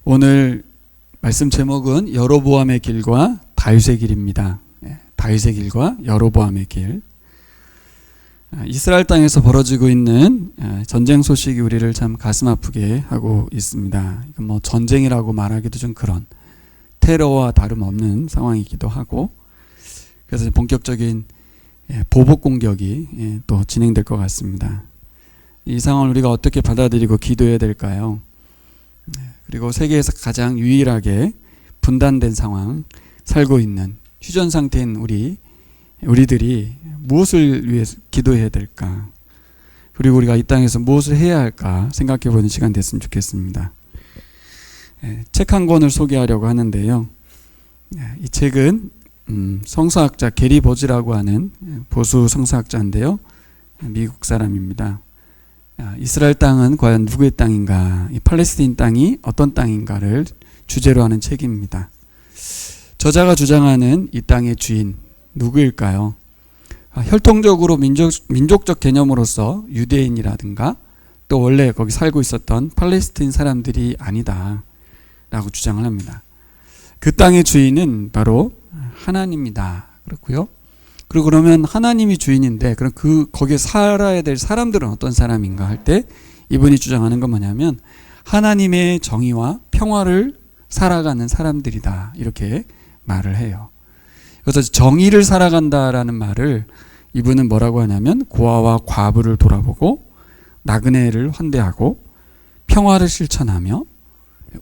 오늘 말씀 제목은 여로보암의 길과 다윗의 길입니다. 다윗의 길과 여로보암의 길. 이스라엘 땅에서 벌어지고 있는 전쟁 소식이 우리를 참 가슴 아프게 하고 있습니다. 이건 뭐 전쟁이라고 말하기도 좀 그런 테러와 다름없는 상황이기도 하고, 그래서 본격적인 보복 공격이 또 진행될 것 같습니다. 이 상황을 우리가 어떻게 받아들이고 기도해야 될까요? 그리고 세계에서 가장 유일하게 분단된 상황, 살고 있는 휴전 상태인 우리들이 무엇을 위해 기도해야 될까? 그리고 우리가 이 땅에서 무엇을 해야 할까 생각해보는 시간 됐으면 좋겠습니다. 책 한 권을 소개하려고 하는데요. 이 책은 성서학자 게리 버즈라고 하는 보수 성서학자인데요. 미국 사람입니다. 이스라엘 땅은 과연 누구의 땅인가, 이 팔레스타인 땅이 어떤 땅인가를 주제로 하는 책입니다. 저자가 주장하는 이 땅의 주인 누구일까요? 혈통적으로 민족적 개념으로서 유대인이라든가 또 원래 거기 살고 있었던 팔레스타인 사람들이 아니다 라고 주장을 합니다. 그 땅의 주인은 바로 하나님이다 그렇고요. 그리고 그러면 하나님이 주인인데 그럼 거기에 살아야 될 사람들은 어떤 사람인가 할 때 이분이 주장하는 건 뭐냐면 하나님의 정의와 평화를 살아가는 사람들이다 이렇게 말을 해요. 그래서 정의를 살아간다라는 말을 이분은 뭐라고 하냐면 고아와 과부를 돌아보고 나그네를 환대하고 평화를 실천하며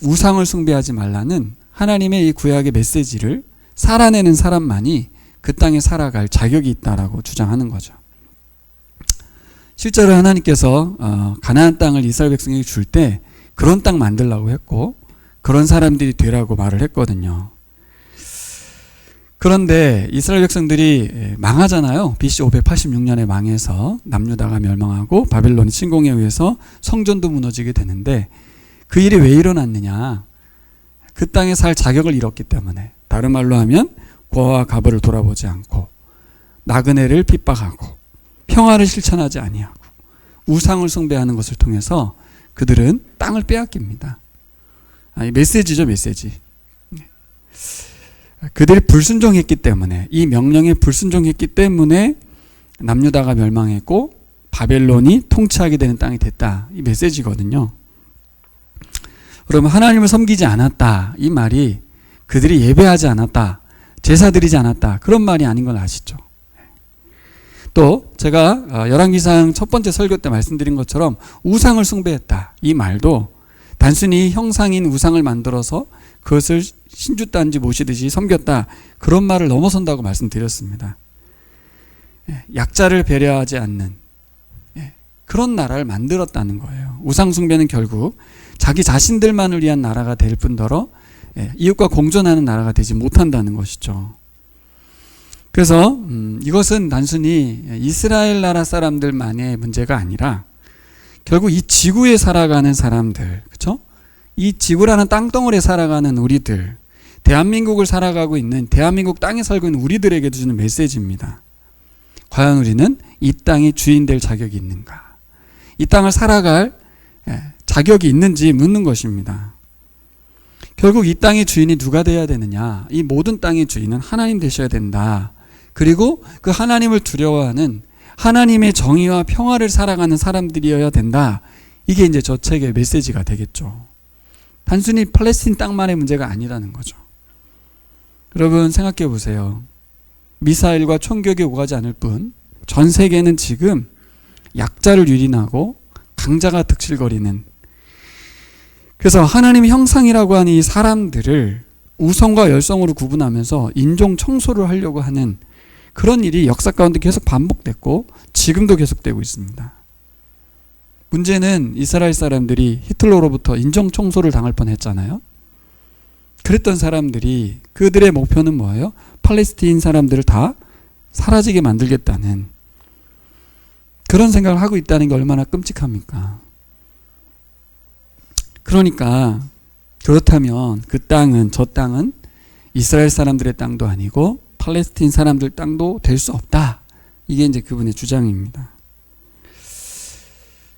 우상을 숭배하지 말라는 하나님의 이 구약의 메시지를 살아내는 사람만이 그 땅에 살아갈 자격이 있다라고 주장하는 거죠. 실제로 하나님께서 가나안 땅을 이스라엘 백성에게 줄 때 그런 땅 만들라고 했고 그런 사람들이 되라고 말을 했거든요. 그런데 이스라엘 백성들이 망하잖아요. BC 586년에 망해서 남유다가 멸망하고 바벨론의 침공에 의해서 성전도 무너지게 되는데 그 일이 왜 일어났느냐? 그 땅에 살 자격을 잃었기 때문에, 다른 말로 하면 고아와 과부를 돌아보지 않고 나그네를 핍박하고 평화를 실천하지 아니하고 우상을 숭배하는 것을 통해서 그들은 땅을 빼앗깁니다. 메시지죠, 메시지. 그들이 불순종했기 때문에, 이 명령에 불순종했기 때문에 남유다가 멸망했고 바벨론이 통치하게 되는 땅이 됐다. 이 메시지거든요. 그러면 하나님을 섬기지 않았다. 이 말이 그들이 예배하지 않았다, 제사 드리지 않았다, 그런 말이 아닌 걸 아시죠? 또 제가 열왕기상 첫 번째 설교 때 말씀드린 것처럼 우상을 숭배했다, 이 말도 단순히 형상인 우상을 만들어서 그것을 신주단지 모시듯이 섬겼다, 그런 말을 넘어선다고 말씀드렸습니다. 약자를 배려하지 않는 그런 나라를 만들었다는 거예요. 우상 숭배는 결국 자기 자신들만을 위한 나라가 될 뿐더러 이웃과 공존하는 나라가 되지 못한다는 것이죠. 그래서 이것은 단순히 이스라엘 나라 사람들만의 문제가 아니라 결국 이 지구에 살아가는 사람들, 그렇죠? 이 지구라는 땅덩어리에 살아가는 우리들, 대한민국을 살아가고 있는, 대한민국 땅에 살고 있는 우리들에게도 주는 메시지입니다. 과연 우리는 이 땅의 주인 될 자격이 있는가? 이 땅을 살아갈 자격이 있는지 묻는 것입니다. 결국 이 땅의 주인이 누가 되어야 되느냐? 이 모든 땅의 주인은 하나님 되셔야 된다. 그리고 그 하나님을 두려워하는, 하나님의 정의와 평화를 살아가는 사람들이어야 된다. 이게 이제 저 책의 메시지가 되겠죠. 단순히 팔레스타인 땅만의 문제가 아니라는 거죠. 여러분 생각해 보세요. 미사일과 총격이 오가지 않을 뿐 전 세계는 지금 약자를 유린하고 강자가 득실거리는, 그래서 하나님의 형상이라고 하는 이 사람들을 우성과 열성으로 구분하면서 인종 청소를 하려고 하는 그런 일이 역사 가운데 계속 반복됐고 지금도 계속되고 있습니다. 문제는 이스라엘 사람들이 히틀러로부터 인종 청소를 당할 뻔했잖아요. 그랬던 사람들이, 그들의 목표는 뭐예요? 팔레스타인 사람들을 다 사라지게 만들겠다는 그런 생각을 하고 있다는 게 얼마나 끔찍합니까? 그러니까 그렇다면 그 땅은, 저 땅은 이스라엘 사람들의 땅도 아니고 팔레스타인 사람들 땅도 될 수 없다. 이게 이제 그분의 주장입니다.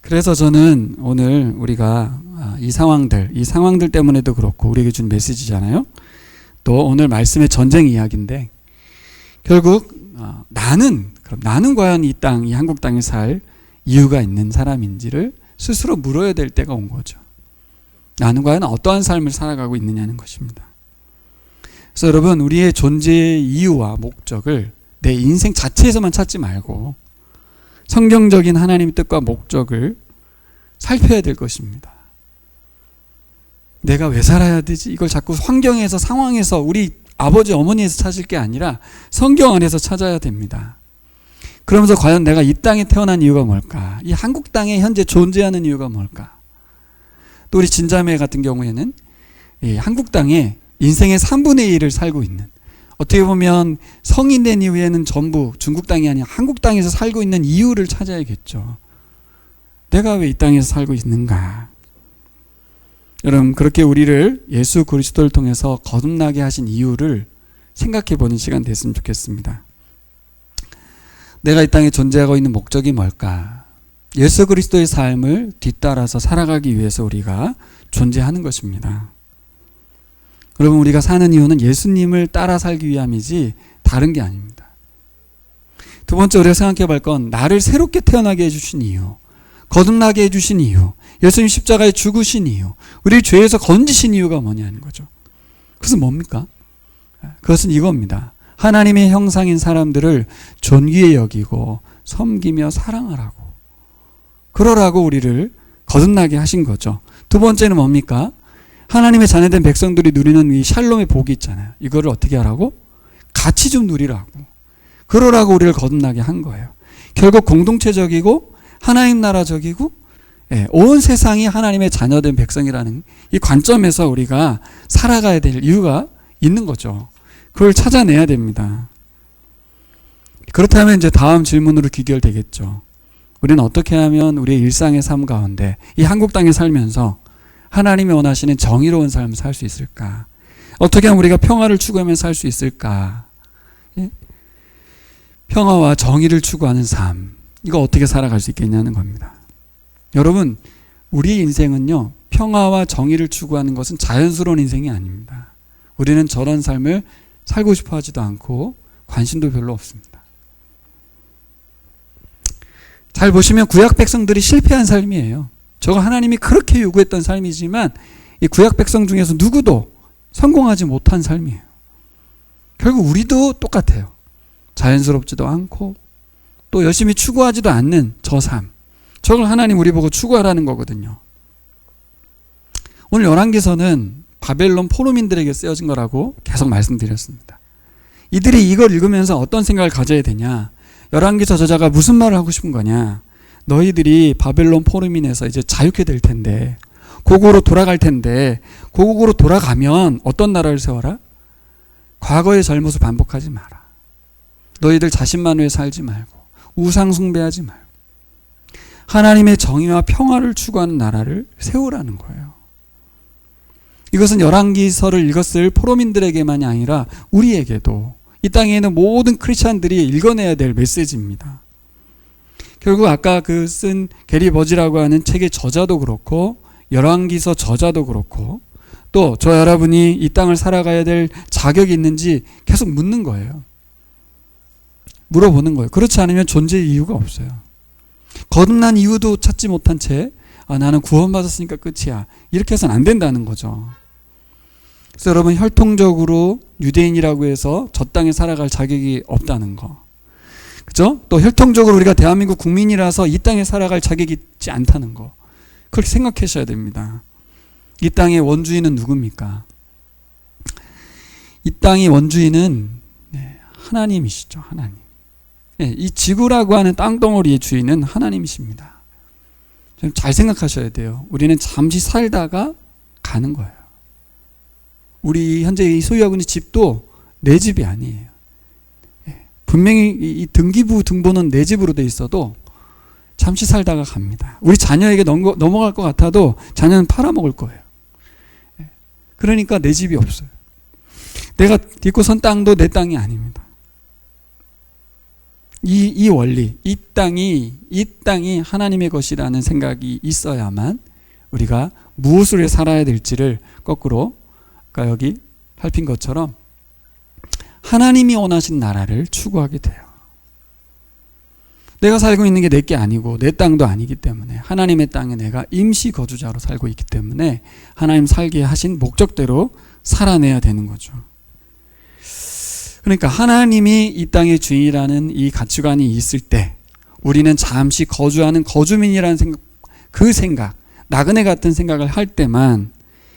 그래서 저는 오늘 우리가 이 상황들 때문에도 그렇고 우리에게 준 메시지잖아요. 또 오늘 말씀의 전쟁 이야기인데 결국 나는 과연 이 한국 땅에 살 이유가 있는 사람인지를 스스로 물어야 될 때가 온 거죠. 나는 과연 어떠한 삶을 살아가고 있느냐는 것입니다. 그래서 여러분, 우리의 존재의 이유와 목적을 내 인생 자체에서만 찾지 말고 성경적인 하나님의 뜻과 목적을 살펴야 될 것입니다. 내가 왜 살아야 되지? 이걸 자꾸 환경에서, 상황에서, 우리 아버지 어머니에서 찾을 게 아니라 성경 안에서 찾아야 됩니다. 그러면서 과연 내가 이 땅에 태어난 이유가 뭘까? 이 한국 땅에 현재 존재하는 이유가 뭘까? 또 우리 진자매 같은 경우에는 이 한국 땅에 인생의 3분의 1을 살고 있는, 어떻게 보면 성인 된 이후에는 전부 중국 땅이 아니라 한국 땅에서 살고 있는 이유를 찾아야겠죠. 내가 왜 이 땅에서 살고 있는가? 여러분, 그렇게 우리를 예수 그리스도를 통해서 거듭나게 하신 이유를 생각해보는 시간 됐으면 좋겠습니다. 내가 이 땅에 존재하고 있는 목적이 뭘까? 예수 그리스도의 삶을 뒤따라서 살아가기 위해서 우리가 존재하는 것입니다. 여러분, 우리가 사는 이유는 예수님을 따라 살기 위함이지 다른 게 아닙니다. 두 번째, 우리가 생각해 볼 건 나를 새롭게 태어나게 해주신 이유, 거듭나게 해주신 이유, 예수님 십자가에 죽으신 이유, 우리를 죄에서 건지신 이유가 뭐냐는 거죠. 그것은 뭡니까? 그것은 이겁니다. 하나님의 형상인 사람들을 존귀히 여기고 섬기며 사랑하라고, 그러라고 우리를 거듭나게 하신 거죠. 두 번째는 뭡니까? 하나님의 자녀된 백성들이 누리는 이 샬롬의 복이 있잖아요. 이거를 어떻게 하라고? 같이 좀 누리라고, 그러라고 우리를 거듭나게 한 거예요. 결국 공동체적이고 하나님 나라적이고 온 세상이 하나님의 자녀된 백성이라는 이 관점에서 우리가 살아가야 될 이유가 있는 거죠. 그걸 찾아내야 됩니다. 그렇다면 이제 다음 질문으로 귀결되겠죠. 우리는 어떻게 하면 우리의 일상의 삶 가운데 이 한국 땅에 살면서 하나님이 원하시는 정의로운 삶을 살 수 있을까? 어떻게 하면 우리가 평화를 추구하며 살 수 있을까? 예? 평화와 정의를 추구하는 삶, 이거 어떻게 살아갈 수 있겠냐는 겁니다. 여러분, 우리 인생은요, 평화와 정의를 추구하는 것은 자연스러운 인생이 아닙니다. 우리는 저런 삶을 살고 싶어 하지도 않고 관심도 별로 없습니다. 잘 보시면 구약 백성들이 실패한 삶이에요. 저거 하나님이 그렇게 요구했던 삶이지만 이 구약 백성 중에서 누구도 성공하지 못한 삶이에요. 결국 우리도 똑같아요. 자연스럽지도 않고 또 열심히 추구하지도 않는 저 삶, 저걸 하나님 우리 보고 추구하라는 거거든요. 오늘 열왕기서는 바벨론 포로민들에게 쓰여진 거라고 계속 말씀드렸습니다. 이들이 이걸 읽으면서 어떤 생각을 가져야 되냐? 열왕기서 저자가 무슨 말을 하고 싶은 거냐? 너희들이 바벨론 포로민에서 이제 자유케 될 텐데, 고국으로 돌아갈 텐데, 고국으로 돌아가면 어떤 나라를 세워라? 과거의 잘못을 반복하지 마라. 너희들 자신만 위해 살지 말고 우상 숭배하지 말고 하나님의 정의와 평화를 추구하는 나라를 세우라는 거예요. 이것은 열왕기서를 읽었을 포로민들에게만이 아니라 우리에게도, 이 땅에 있는 모든 크리스찬들이 읽어내야 될 메시지입니다. 결국 아까 그 쓴 게리 버지라고 하는 책의 저자도 그렇고 열왕기서 저자도 그렇고 또 저 여러분이 이 땅을 살아가야 될 자격이 있는지 계속 묻는 거예요. 물어보는 거예요. 그렇지 않으면 존재의 이유가 없어요. 거듭난 이유도 찾지 못한 채 나는 구원받았으니까 끝이야, 이렇게 해서는 안 된다는 거죠. 그래서 여러분, 혈통적으로 유대인이라고 해서 저 땅에 살아갈 자격이 없다는 거, 그죠? 또 혈통적으로 우리가 대한민국 국민이라서 이 땅에 살아갈 자격이 있지 않다는 거, 그렇게 생각하셔야 됩니다. 이 땅의 원주인은 누굽니까? 이 땅의 원주인은 하나님이시죠. 하나님. 이 지구라고 하는 땅덩어리의 주인은 하나님이십니다. 좀 잘 생각하셔야 돼요. 우리는 잠시 살다가 가는 거예요. 우리 현재 소유하고 있는 집도 내 집이 아니에요. 분명히 이 등기부 등본은 내 집으로 돼 있어도 잠시 살다가 갑니다. 우리 자녀에게 넘어갈 것 같아도 자녀는 팔아먹을 거예요. 그러니까 내 집이 없어요. 내가 딛고 선 땅도 내 땅이 아닙니다. 이 원리, 이 땅이 하나님의 것이라는 생각이 있어야만 우리가 무엇으로 살아야 될지를 거꾸로 아까 여기 살핀 것처럼 하나님이 원하신 나라를 추구하게 돼요. 내가 살고 있는 게 내 게 아니고 내 땅도 아니기 때문에 하나님의 땅에 내가 임시 거주자로 살고 있기 때문에 하나님 살게 하신 목적대로 살아내야 되는 거죠. 그러니까 하나님이 이 땅의 주인이라는 이 가치관이 있을 때 우리는 잠시 거주하는 거주민이라는 생각, 그 생각, 나그네 같은 생각을 할 때만,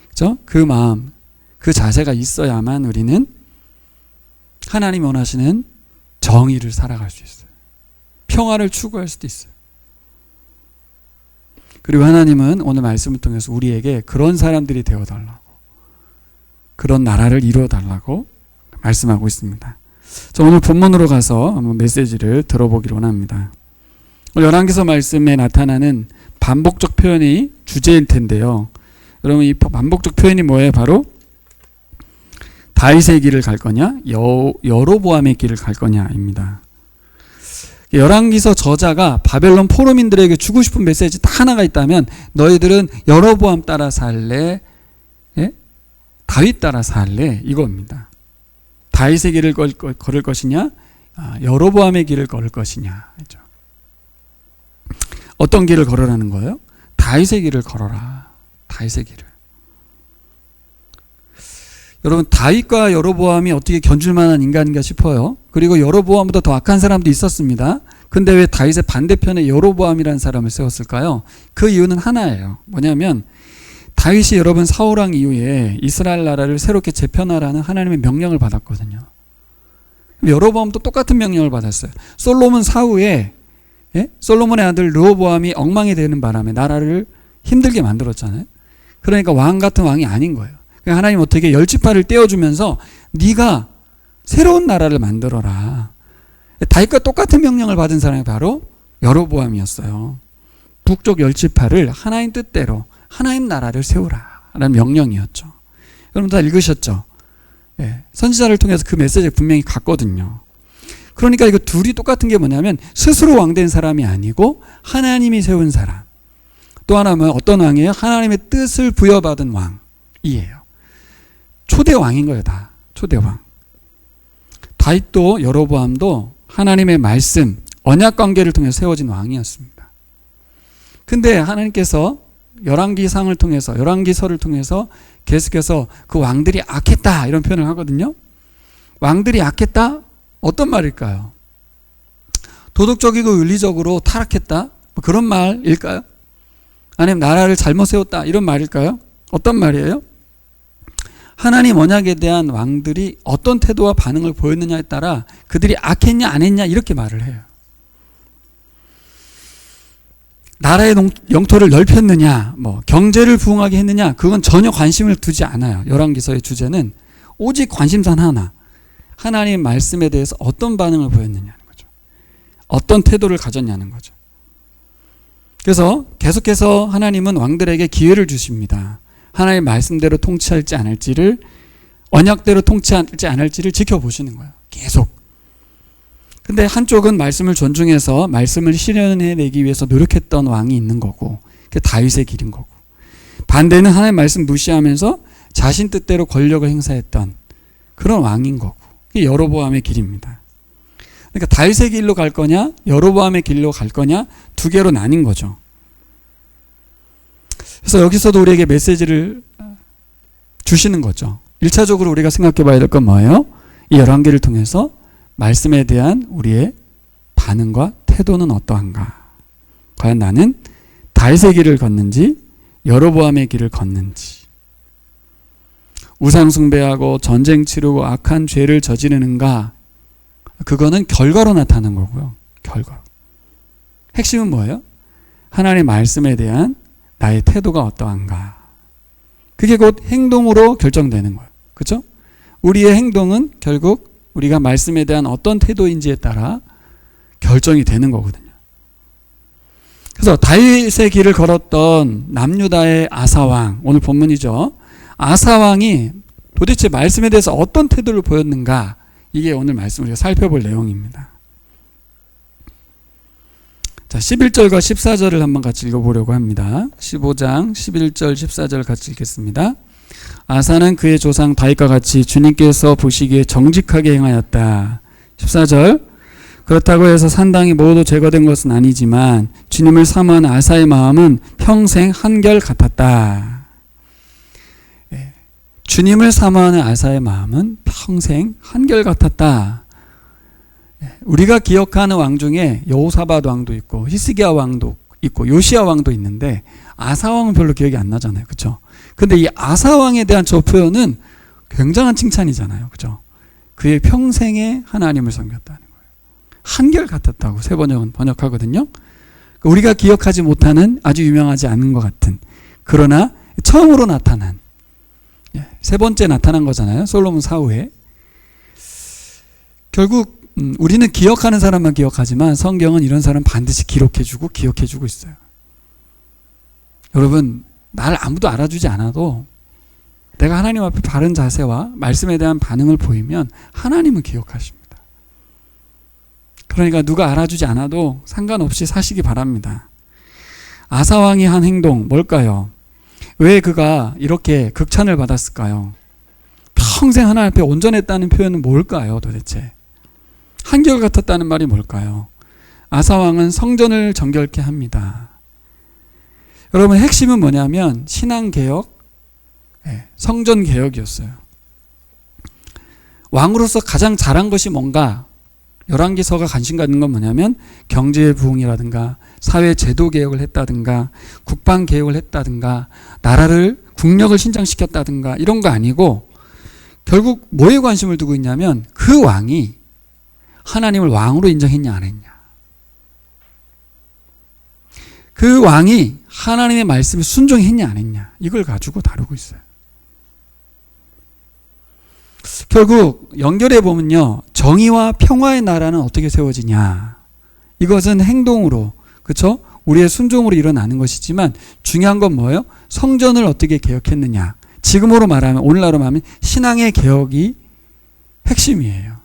그죠? 그 마음, 그 자세가 있어야만 우리는 하나님이 원하시는 정의를 살아갈 수 있어요. 평화를 추구할 수도 있어요. 그리고 하나님은 오늘 말씀을 통해서 우리에게 그런 사람들이 되어달라고, 그런 나라를 이루어달라고 말씀하고 있습니다. 자, 오늘 본문으로 가서 한번 메시지를 들어보기로 원합니다. 열왕기서 말씀에 나타나는 반복적 표현이 주제일 텐데요. 여러분, 이 반복적 표현이 뭐예요? 바로 다윗의 길을 갈 거냐, 여로보암의 길을 갈 거냐입니다. 열왕기서 저자가 바벨론 포로민들에게 주고 싶은 메시지 딱 하나가 있다면, 너희들은 여로보암 따라 살래, 예? 다윗 따라 살래, 이겁니다. 다윗의 길을 걸을 것이냐, 여로보암의 길을 걸을 것이냐. 그렇죠? 어떤 길을 걸으라는 거예요? 다윗의 길을 걸어라. 다윗의 길을. 여러분, 다윗과 여로보암이 어떻게 견줄 만한 인간인가 싶어요. 그리고 여로보암보다 더 악한 사람도 있었습니다. 근데 왜 다윗의 반대편에 여로보암이라는 사람을 세웠을까요? 그 이유는 하나예요. 뭐냐면 다윗이 여러분 사울왕 이후에 이스라엘 나라를 새롭게 재편하라는 하나님의 명령을 받았거든요. 여로보암도 똑같은 명령을 받았어요. 솔로몬 사후에, 예? 솔로몬의 아들 르호보암이 엉망이 되는 바람에 나라를 힘들게 만들었잖아요. 그러니까 왕 같은 왕이 아닌 거예요. 그러니까 하나님 어떻게 열지파를 떼어주면서 네가 새로운 나라를 만들어라. 다윗과 똑같은 명령을 받은 사람이 바로 여로보암이었어요. 북쪽 열지파를 하나님 뜻대로 하나님 나라를 세우라라는 명령이었죠. 여러분 다 읽으셨죠? 예, 선지자를 통해서 그 메시지를 분명히 갔거든요. 그러니까 이거 둘이 똑같은 게 뭐냐면 스스로 왕된 사람이 아니고 하나님이 세운 사람. 또 하나는 어떤 왕이에요? 하나님의 뜻을 부여받은 왕이에요. 초대 왕인 거예요, 다. 초대 왕. 다윗도 여로보암도 하나님의 말씀, 언약 관계를 통해서 세워진 왕이었습니다. 근데 하나님께서 열왕기상을 통해서, 열왕기서를 통해서 계속해서 그 왕들이 악했다 이런 표현을 하거든요. 왕들이 악했다? 어떤 말일까요? 도덕적이고 윤리적으로 타락했다? 뭐 그런 말일까요? 아니면 나라를 잘못 세웠다 이런 말일까요? 어떤 말이에요? 하나님 언약에 대한 왕들이 어떤 태도와 반응을 보였느냐에 따라 그들이 악했냐 안 했냐 이렇게 말을 해요. 나라의 영토를 넓혔느냐, 뭐 경제를 부흥하게 했느냐, 그건 전혀 관심을 두지 않아요. 열왕기서의 주제는 오직 관심사는 하나, 하나님 말씀에 대해서 어떤 반응을 보였느냐는 거죠. 어떤 태도를 가졌냐는 거죠. 그래서 계속해서 하나님은 왕들에게 기회를 주십니다. 하나님의 말씀대로 통치할지 안 할지를, 언약대로 통치할지 안 할지를 지켜보시는 거예요. 계속. 근데 한쪽은 말씀을 존중해서 말씀을 실현해내기 위해서 노력했던 왕이 있는 거고, 그게 다윗의 길인 거고, 반대는 하나님의 말씀 무시하면서 자신 뜻대로 권력을 행사했던 그런 왕인 거고, 그게 여로보암의 길입니다. 그러니까 다윗의 길로 갈 거냐 여로보암의 길로 갈 거냐 두 개로 나뉜 거죠. 그래서 여기서도 우리에게 메시지를 주시는 거죠. 1차적으로 우리가 생각해 봐야 될 건 뭐예요? 이 열왕기를 통해서 말씀에 대한 우리의 반응과 태도는 어떠한가? 과연 나는 다윗의 길을 걷는지 여로보암의 길을 걷는지, 우상 숭배하고 전쟁 치르고 악한 죄를 저지르는가? 그거는 결과로 나타나는 거고요. 결과. 핵심은 뭐예요? 하나님의 말씀에 대한 나의 태도가 어떠한가? 그게 곧 행동으로 결정되는 거예요. 그렇죠? 우리의 행동은 결국 우리가 말씀에 대한 어떤 태도인지에 따라 결정이 되는 거거든요. 그래서 다윗의 길을 걸었던 남유다의 아사왕, 오늘 본문이죠. 아사왕이 도대체 말씀에 대해서 어떤 태도를 보였는가? 이게 오늘 말씀 우리가 살펴볼 내용입니다. 자, 11절과 14절을 한번 같이 읽어보려고 합니다. 15장 11절 14절 같이 읽겠습니다. 아사는 그의 조상 다윗과 같이 주님께서 보시기에 정직하게 행하였다. 14절 그렇다고 해서 산당이 모두 제거된 것은 아니지만 주님을 사모한 아사의 마음은 평생 한결 같았다. 주님을 사모하는 아사의 마음은 평생 한결 같았다. 우리가 기억하는 왕 중에 여호사밧 왕도 있고 히스기야 왕도 있고 요시야 왕도 있는데 아사 왕은 별로 기억이 안 나잖아요. 그렇죠? 근데 이 아사 왕에 대한 저 표현은 굉장한 칭찬이잖아요. 그렇죠? 그의 평생에 하나님을 섬겼다는 거예요. 한결 같았다고 세 번역은 번역하거든요. 우리가 기억하지 못하는 아주 유명하지 않은 것 같은 그러나 처음으로 나타난 세 번째 나타난 거잖아요. 솔로몬 사후에. 결국 우리는 기억하는 사람만 기억하지만 성경은 이런 사람 반드시 기록해주고 기억해주고 있어요. 여러분, 날 아무도 알아주지 않아도 내가 하나님 앞에 바른 자세와 말씀에 대한 반응을 보이면 하나님은 기억하십니다. 그러니까 누가 알아주지 않아도 상관없이 사시기 바랍니다. 아사왕이 한 행동 뭘까요? 왜 그가 이렇게 극찬을 받았을까요? 평생 하나님 앞에 온전했다는 표현은 뭘까요, 도대체? 한결같았다는 말이 뭘까요? 아사왕은 성전을 정결케 합니다. 여러분, 핵심은 뭐냐면 신앙개혁, 성전개혁이었어요. 왕으로서 가장 잘한 것이 뭔가? 열왕기서가 관심 갖는 건 뭐냐면 경제의 부흥이라든가 사회 제도 개혁을 했다든가 국방 개혁을 했다든가 나라를 국력을 신장시켰다든가 이런 거 아니고 결국 뭐에 관심을 두고 있냐면 그 왕이 하나님을 왕으로 인정했냐 안 했냐. 그 왕이 하나님의 말씀에 순종했냐 안 했냐. 이걸 가지고 다루고 있어요. 결국 연결해 보면요. 정의와 평화의 나라는 어떻게 세워지냐. 이것은 행동으로, 그렇죠? 우리의 순종으로 일어나는 것이지만 중요한 건 뭐예요? 성전을 어떻게 개혁했느냐. 지금으로 말하면, 오늘날로 말하면 신앙의 개혁이 핵심이에요.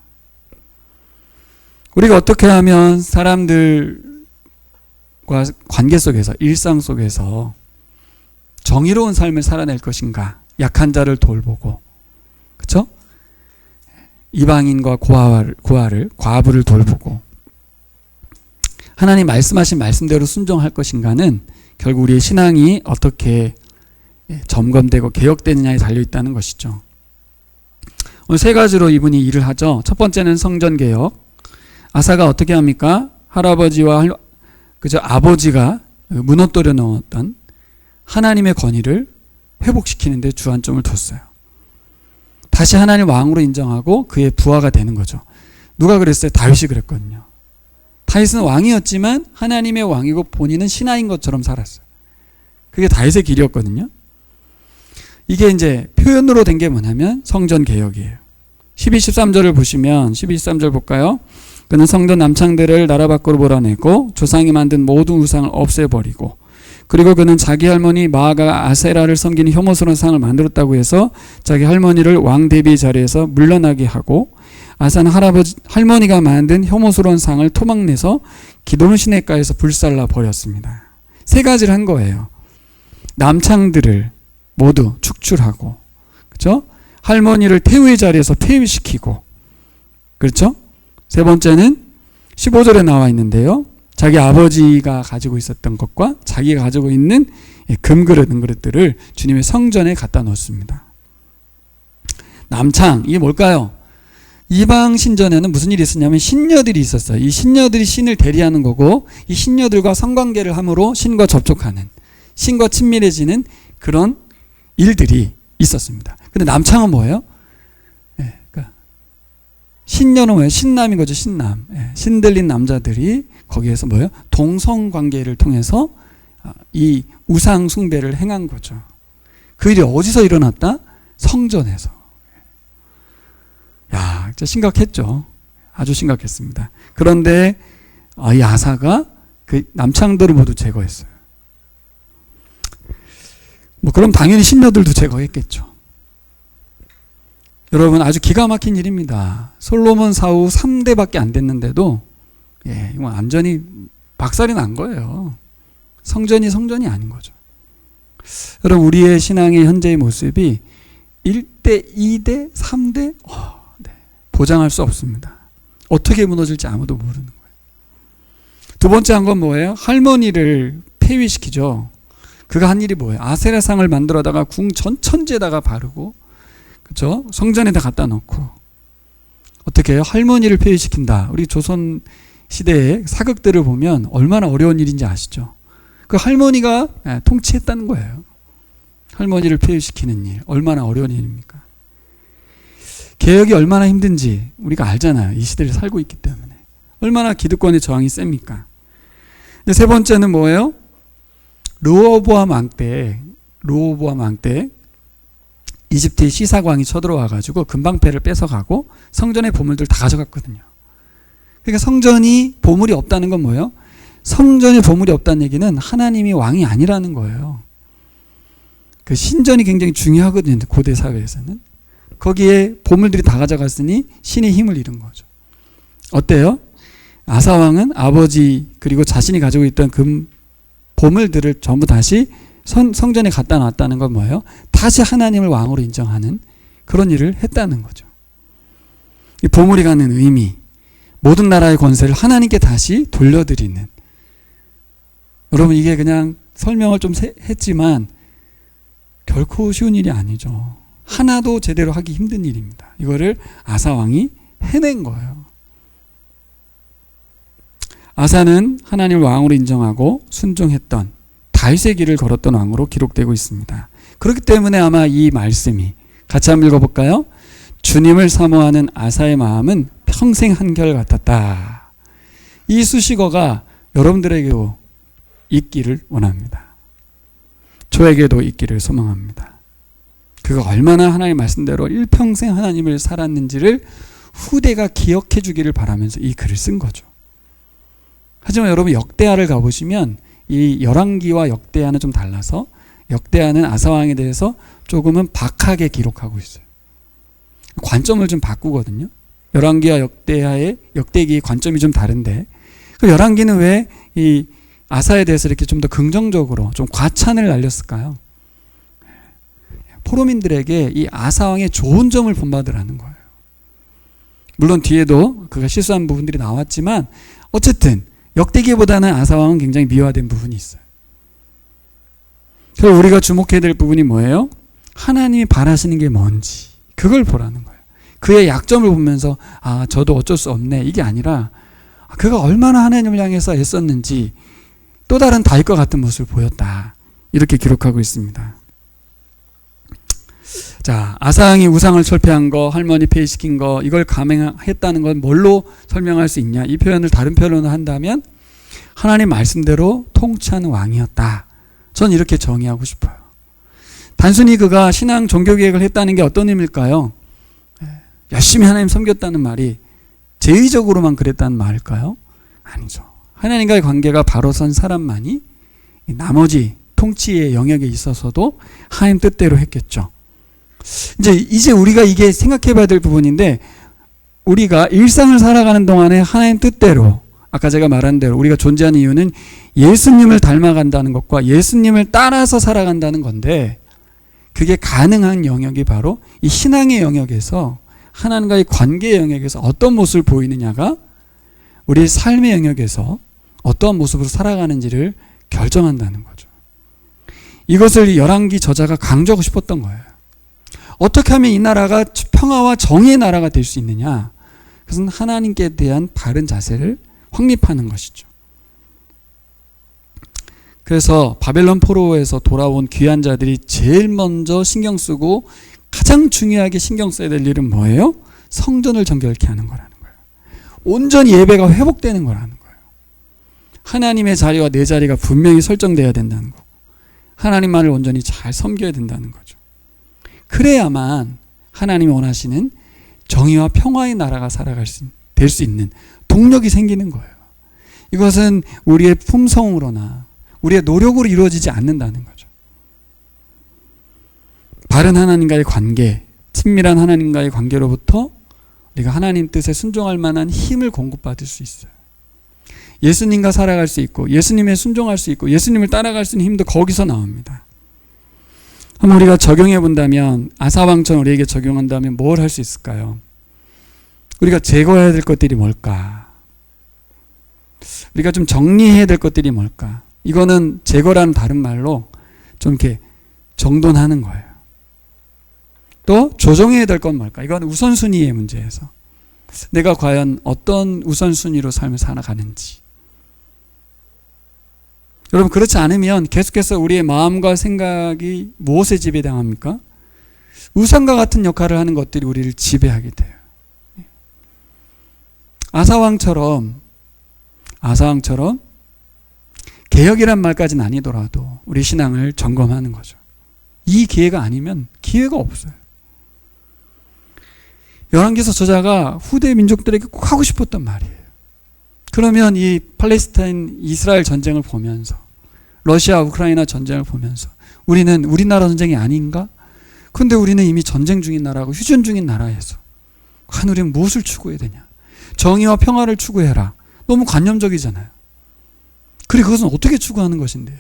우리가 어떻게 하면 사람들과 관계 속에서, 일상 속에서 정의로운 삶을 살아낼 것인가. 약한 자를 돌보고, 그렇죠? 이방인과 과부를 돌보고 하나님 말씀하신 말씀대로 순종할 것인가는 결국 우리의 신앙이 어떻게 점검되고 개혁되느냐에 달려있다는 것이죠. 오늘 세 가지로 이분이 일을 하죠. 첫 번째는 성전개혁. 아사가 어떻게 합니까? 할아버지와 그저 아버지가 무너뜨려 놓았던 하나님의 권위를 회복시키는 데 주안점을 뒀어요. 다시 하나님 왕으로 인정하고 그의 부하가 되는 거죠. 누가 그랬어요? 다윗이 그랬거든요. 다윗은 왕이었지만 하나님의 왕이고 본인은 신하인 것처럼 살았어요. 그게 다윗의 길이었거든요. 이게 이제 표현으로 된 게 뭐냐면 성전 개혁이에요. 12, 13절을 보시면 12, 13절 볼까요? 그는 성전 남창들을 나라 밖으로 몰아내고 조상이 만든 모든 우상을 없애버리고 그리고 그는 자기 할머니 마아가 아세라를 섬기는 혐오스러운 상을 만들었다고 해서 자기 할머니를 왕 대비 자리에서 물러나게 하고 아사는 할머니가 만든 혐오스러운 상을 토막내서 기돈 시내가에서 불살라 버렸습니다. 세 가지를 한 거예요. 남창들을 모두 축출하고, 그렇죠? 할머니를 태우의 자리에서 폐위시키고, 그렇죠? 세 번째는 15절에 나와 있는데요. 자기 아버지가 가지고 있었던 것과 자기가 가지고 있는 금그릇, 은그릇들을 주님의 성전에 갖다 놓습니다. 남창, 이게 뭘까요? 이방 신전에는 무슨 일이 있었냐면 신녀들이 있었어요. 이 신녀들이 신을 대리하는 거고 이 신녀들과 성관계를 함으로 신과 접촉하는, 신과 친밀해지는 그런 일들이 있었습니다. 근데 남창은 뭐예요? 신녀는 뭐예요? 신남인 거죠. 신남. 신들린 남자들이 거기에서 뭐예요? 동성관계를 통해서 이 우상 숭배를 행한 거죠. 그 일이 어디서 일어났다? 성전에서. 야, 진짜 심각했죠. 아주 심각했습니다. 그런데 이 아사가 그 남창들을 모두 제거했어요. 뭐 그럼 당연히 신녀들도 제거했겠죠. 여러분, 아주 기가 막힌 일입니다. 솔로몬 사후 3대밖에 안 됐는데도 이건 완전히 박살이 난 거예요. 성전이 아닌 거죠. 여러분, 우리의 신앙의 현재의 모습이 1대, 2대, 3대 보장할 수 없습니다. 어떻게 무너질지 아무도 모르는 거예요. 두 번째 한 건 뭐예요? 할머니를 폐위시키죠. 그가 한 일이 뭐예요? 아세라상을 만들어다가 궁 전천지에다가 바르고, 그렇죠? 성전에다 갖다 놓고 어떻게 해요? 할머니를 폐위시킨다. 우리 조선 시대의 사극들을 보면 얼마나 어려운 일인지 아시죠? 그 할머니가 통치했다는 거예요. 할머니를 폐위시키는 일, 얼마나 어려운 일입니까? 개혁이 얼마나 힘든지 우리가 알잖아요. 이 시대를 살고 있기 때문에. 얼마나 기득권의 저항이 셉니까? 세 번째는 뭐예요? 르호보암 왕 때 이집트의 시사광이 쳐들어와가지고 금방패를 뺏어가고 성전의 보물들 다 가져갔거든요. 그러니까 성전이 보물이 없다는 건 뭐예요? 성전에 보물이 없다는 얘기는 하나님이 왕이 아니라는 거예요. 그 신전이 굉장히 중요하거든요. 고대 사회에서는. 거기에 보물들이 다 가져갔으니 신의 힘을 잃은 거죠. 어때요? 아사왕은 아버지 그리고 자신이 가지고 있던 금 보물들을 전부 다시 성전에 갖다 놨다는 건 뭐예요? 다시 하나님을 왕으로 인정하는 그런 일을 했다는 거죠. 이 보물이 갖는 의미, 모든 나라의 권세를 하나님께 다시 돌려드리는. 여러분, 이게 그냥 설명을 좀 했지만 결코 쉬운 일이 아니죠. 하나도 제대로 하기 힘든 일입니다. 이거를 아사왕이 해낸 거예요. 아사는 하나님을 왕으로 인정하고 순종했던 다윗의 길을 걸었던 왕으로 기록되고 있습니다. 그렇기 때문에 아마 이 말씀이 같이 한번 읽어볼까요? 주님을 사모하는 아사의 마음은 평생 한결 같았다. 이 수식어가 여러분들에게도 있기를 원합니다. 저에게도 있기를 소망합니다. 그가 얼마나 하나님의 말씀대로 일평생 하나님을 살았는지를 후대가 기억해 주기를 바라면서 이 글을 쓴 거죠. 하지만 여러분, 역대하를 가보시면 이 열왕기와 역대하는 좀 달라서 역대하는 아사왕에 대해서 조금은 박하게 기록하고 있어요. 관점을 좀 바꾸거든요. 열왕기와 역대하의 역대기의 관점이 좀 다른데, 그 열왕기는 왜 이 아사에 대해서 이렇게 좀 더 긍정적으로 좀 과찬을 날렸을까요? 포로민들에게 이 아사왕의 좋은 점을 본받으라는 거예요. 물론 뒤에도 그가 실수한 부분들이 나왔지만 어쨌든 역대기보다는 아사왕은 굉장히 미화된 부분이 있어요. 그래서 우리가 주목해야 될 부분이 뭐예요? 하나님이 바라시는 게 뭔지 그걸 보라는 거예요. 그의 약점을 보면서 저도 어쩔 수 없네 이게 아니라 그가 얼마나 하나님을 향해서 애썼는지 또 다른 다윗과 같은 모습을 보였다. 이렇게 기록하고 있습니다. 자, 아사왕이 우상을 철폐한 거, 할머니 폐위시킨 거, 이걸 감행했다는 건 뭘로 설명할 수 있냐? 이 표현을 다른 표현으로 한다면 하나님 말씀대로 통치하는 왕이었다. 전 이렇게 정의하고 싶어요. 단순히 그가 신앙 종교개혁을 했다는 게 어떤 의미일까요? 열심히 하나님 섬겼다는 말이 제의적으로만 그랬다는 말일까요? 아니죠. 하나님과의 관계가 바로 선 사람만이 나머지 통치의 영역에 있어서도 하나님 뜻대로 했겠죠. 이제 우리가 이게 생각해 봐야 될 부분인데, 우리가 일상을 살아가는 동안에 하나님 뜻대로, 아까 제가 말한 대로 우리가 존재하는 이유는 예수님을 닮아간다는 것과 예수님을 따라서 살아간다는 건데, 그게 가능한 영역이 바로 이 신앙의 영역에서, 하나님과의 관계의 영역에서 어떤 모습을 보이느냐가 우리 삶의 영역에서 어떠한 모습으로 살아가는지를 결정한다는 거죠. 이것을 열왕기 저자가 강조하고 싶었던 거예요. 어떻게 하면 이 나라가 평화와 정의의 나라가 될 수 있느냐? 그것은 하나님께 대한 바른 자세를 확립하는 것이죠. 그래서 바벨론 포로에서 돌아온 귀한 자들이 제일 먼저 신경 쓰고 가장 중요하게 신경 써야 될 일은 뭐예요? 성전을 정결케 하는 거라는 거예요. 온전히 예배가 회복되는 거라는 거예요. 하나님의 자리와 내 자리가 분명히 설정돼야 된다는 거고, 하나님만을 온전히 잘 섬겨야 된다는 거죠. 그래야만 하나님이 원하시는 정의와 평화의 나라가 될 수 있는 동력이 생기는 거예요. 이것은 우리의 품성으로나 우리의 노력으로 이루어지지 않는다는 거죠. 바른 하나님과의 관계, 친밀한 하나님과의 관계로부터 우리가 하나님 뜻에 순종할 만한 힘을 공급받을 수 있어요. 예수님과 살아갈 수 있고 예수님에 순종할 수 있고 예수님을 따라갈 수 있는 힘도 거기서 나옵니다. 한번 우리가 적용해 본다면, 아사왕처럼 우리에게 적용한다면 뭘 할 수 있을까요? 우리가 제거해야 될 것들이 뭘까? 우리가 좀 정리해야 될 것들이 뭘까? 이거는 제거라는 다른 말로 좀 이렇게 정돈하는 거예요. 또 조정해야 될 건 뭘까? 이건 우선순위의 문제에서 내가 과연 어떤 우선순위로 삶을 살아가는지. 여러분, 그렇지 않으면 계속해서 우리의 마음과 생각이 무엇에 지배당합니까? 우상과 같은 역할을 하는 것들이 우리를 지배하게 돼요. 아사왕처럼 개혁이란 말까지는 아니더라도 우리 신앙을 점검하는 거죠. 이 기회가 아니면 기회가 없어요. 열왕기서 저자가 후대 민족들에게 꼭 하고 싶었던 말이에요. 그러면 이 팔레스타인 이스라엘 전쟁을 보면서, 러시아 우크라이나 전쟁을 보면서 우리는 우리나라 전쟁이 아닌가? 근데 우리는 이미 전쟁 중인 나라고 휴전 중인 나라에서 과연 우리는 무엇을 추구해야 되냐? 정의와 평화를 추구해라. 너무 관념적이잖아요. 그리고 그것은 어떻게 추구하는 것인데요?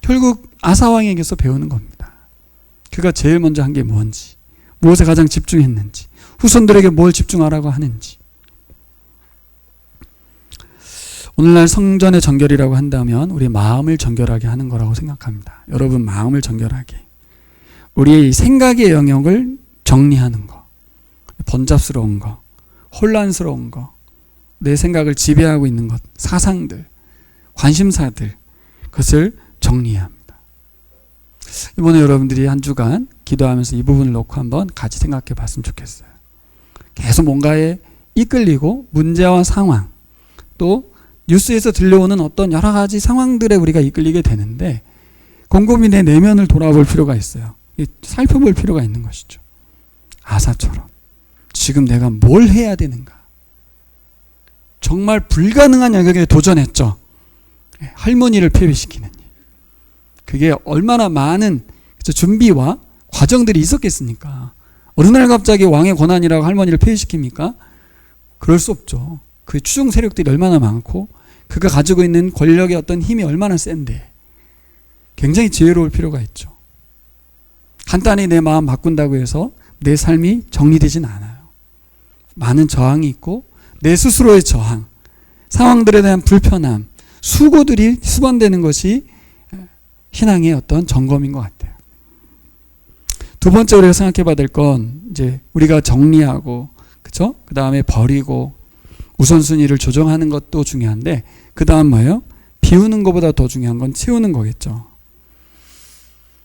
결국 아사왕에게서 배우는 겁니다. 그가 제일 먼저 한 게 뭔지, 무엇에 가장 집중했는지, 후손들에게 뭘 집중하라고 하는지. 오늘날 성전의 정결이라고 한다면 우리 마음을 정결하게 하는 거라고 생각합니다. 여러분, 마음을 정결하게, 우리의 생각의 영역을 정리하는 거, 번잡스러운 거, 혼란스러운 거, 내 생각을 지배하고 있는 것, 사상들, 관심사들, 그것을 정리해야 합니다. 이번에 여러분들이 한 주간 기도하면서 이 부분을 놓고 한번 같이 생각해 봤으면 좋겠어요. 계속 뭔가에 이끌리고 문제와 상황, 또 뉴스에서 들려오는 어떤 여러 가지 상황들에 우리가 이끌리게 되는데 곰곰이 내 내면을 돌아볼 필요가 있어요. 살펴볼 필요가 있는 것이죠. 아사처럼 지금 내가 뭘 해야 되는가? 정말 불가능한 영역에 도전했죠. 할머니를 폐위시키는 일. 그게 얼마나 많은 준비와 과정들이 있었겠습니까? 어느 날 갑자기 왕의 권한이라고 할머니를 폐위시킵니까? 그럴 수 없죠. 그 추종 세력들이 얼마나 많고 그가 가지고 있는 권력의 어떤 힘이 얼마나 센데 굉장히 지혜로울 필요가 있죠. 간단히 내 마음 바꾼다고 해서 내 삶이 정리되진 않아요. 많은 저항이 있고 내 스스로의 저항, 상황들에 대한 불편함, 수고들이 수반되는 것이 신앙의 어떤 점검인 것 같아요. 두 번째 우리가 생각해 봐야 될 건 이제 우리가 정리하고, 그렇죠? 그 다음에 버리고 우선순위를 조정하는 것도 중요한데 그 다음 뭐예요? 비우는 것보다 더 중요한 건 채우는 거겠죠.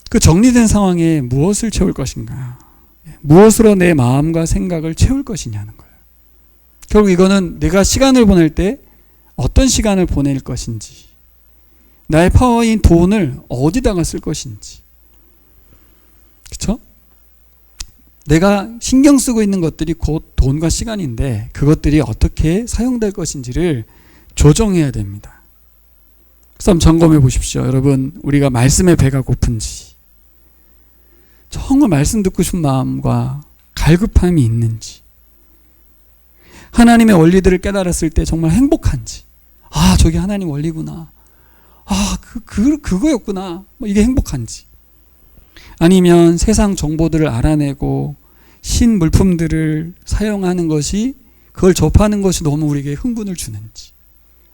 그 정리된 상황에 무엇을 채울 것인가? 무엇으로 내 마음과 생각을 채울 것이냐는 거예요. 결국 이거는 내가 시간을 보낼 때 어떤 시간을 보낼 것인지, 나의 파워인 돈을 어디다가 쓸 것인지, 그렇죠? 내가 신경 쓰고 있는 것들이 곧 돈과 시간인데 그것들이 어떻게 사용될 것인지를 조정해야 됩니다. 그래서 한번 점검해 보십시오. 여러분, 우리가 말씀에 배가 고픈지, 정말 말씀 듣고 싶은 마음과 갈급함이 있는지, 하나님의 원리들을 깨달았을 때 정말 행복한지, 아, 저게 하나님 원리구나, 아, 그거였구나, 뭐 이게 행복한지, 아니면 세상 정보들을 알아내고 신물품들을 사용하는 것이, 그걸 접하는 것이 너무 우리에게 흥분을 주는지.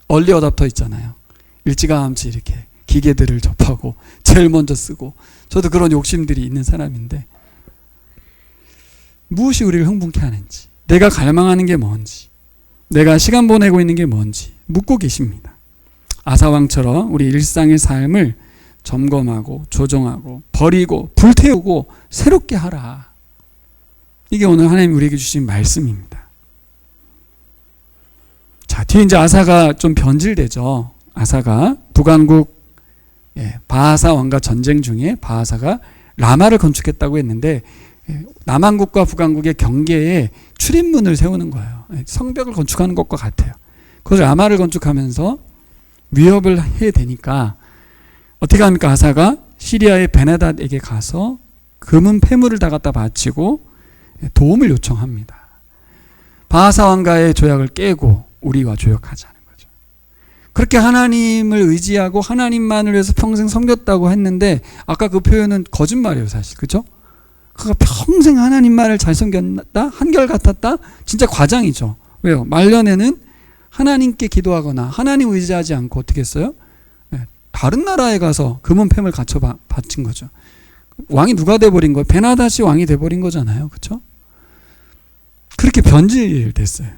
얼리 어답터 있잖아요. 일찌감치 이렇게 기계들을 접하고 제일 먼저 쓰고, 저도 그런 욕심들이 있는 사람인데 무엇이 우리를 흥분케 하는지, 내가 갈망하는 게 뭔지, 내가 시간 보내고 있는 게 뭔지 묻고 계십니다. 아사왕처럼 우리 일상의 삶을 점검하고 조정하고 버리고 불태우고 새롭게 하라. 이게 오늘 하나님 우리에게 주신 말씀입니다. 자, 뒤에 이제 아사가 좀 변질되죠. 아사가 북왕국 바하사 왕과 전쟁 중에 바하사가 라마를 건축했다고 했는데 남왕국과 북왕국의 경계에 출입문을 세우는 거예요. 성벽을 건축하는 것과 같아요. 그래서 라마를 건축하면서 위협을 해야 되니까 어떻게 합니까? 아사가 시리아의 베나닷에게 가서 금은 폐물을 다 갖다 바치고 도움을 요청합니다. 바하사 왕과의 조약을 깨고 우리와 조역하자는 거죠. 그렇게 하나님을 의지하고 하나님만을 위해서 평생 섬겼다고 했는데 아까 그 표현은 거짓말이에요, 사실. 그죠? 그가 평생 하나님만을 잘 섬겼다? 한결같았다? 진짜 과장이죠. 왜요? 말년에는 하나님께 기도하거나 하나님 의지하지 않고 어떻게 했어요? 다른 나라에 가서 금은패물 갖춰 바친 거죠. 왕이 누가 돼버린 거예요? 베나다시 왕이 돼버린 거잖아요. 그렇죠? 그렇게 변질됐어요.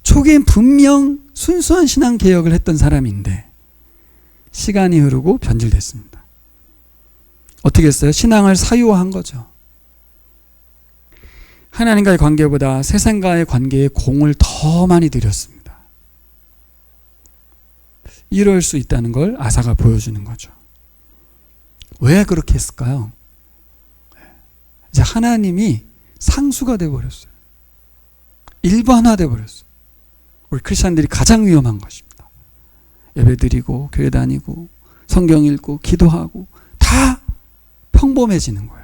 초기엔 분명 순수한 신앙 개혁을 했던 사람인데 시간이 흐르고 변질됐습니다. 어떻게 했어요? 신앙을 사유화한 거죠. 하나님과의 관계보다 세상과의 관계에 공을 더 많이 들였습니다. 이럴 수 있다는 걸 아사가 보여주는 거죠. 왜 그렇게 했을까요? 이제 하나님이 상수가 되어버렸어요. 일반화되어버렸어요. 우리 크리스찬들이 가장 위험한 것입니다. 예배드리고 교회 다니고 성경 읽고 기도하고 다 평범해지는 거예요.